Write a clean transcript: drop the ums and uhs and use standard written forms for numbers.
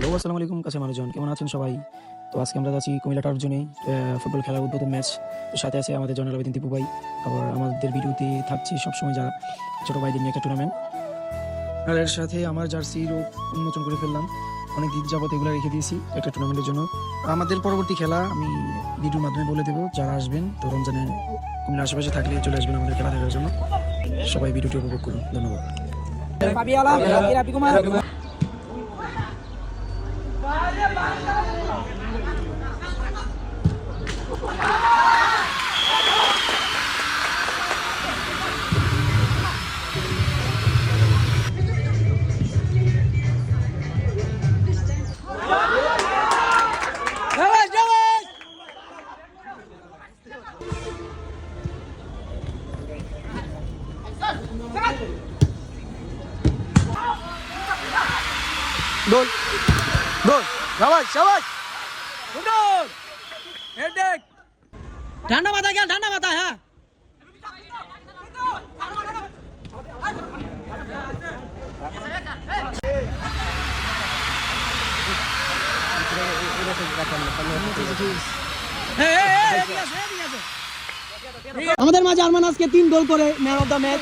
Hello আসসালামু আলাইকুম কাছে মানুষজন, কেমন আছেন সবাই? তো আজকে আমরা যাচ্ছি কুমিল্লা টার্ফজোনে ফুটবল খেলার উদ্বোধন ম্যাচ। তো সাথে আছে আমাদের জয়নাল আবেদিন টিপু ভাই। আবার আমাদের ভিডিওতে থাকছে সবসময় যারা ছোটো ভাইদের নিয়ে একটা টুর্নামেন্ট। আর এর সাথে আমার জার্সিরও উন্মোচন করে ফেললাম। অনেক দিন যাবত এগুলো রেখে দিয়েছি একটা টুর্নামেন্টের জন্য। আমাদের পরবর্তী খেলা আমি ভিডিওর মাধ্যমে বলে দেবো। যারা আসবেন তো রমজানে কুমিল্লার আশেপাশে থাকলে চলে আসবেন আমাদের খেলা দেখার জন্য। সবাই ভিডিওটি উপভোগ করুন, ধন্যবাদ। গোল গোল, শাবাশ শাবাশ, সুন্দর হেডেক, ঠান্ডা মাথা গেল, ঠান্ডা মাথা। হ্যাঁ আমাদের মাঝে আরমান আজকে 3 গোল করে ম্যান অফ দ্য ম্যাচ।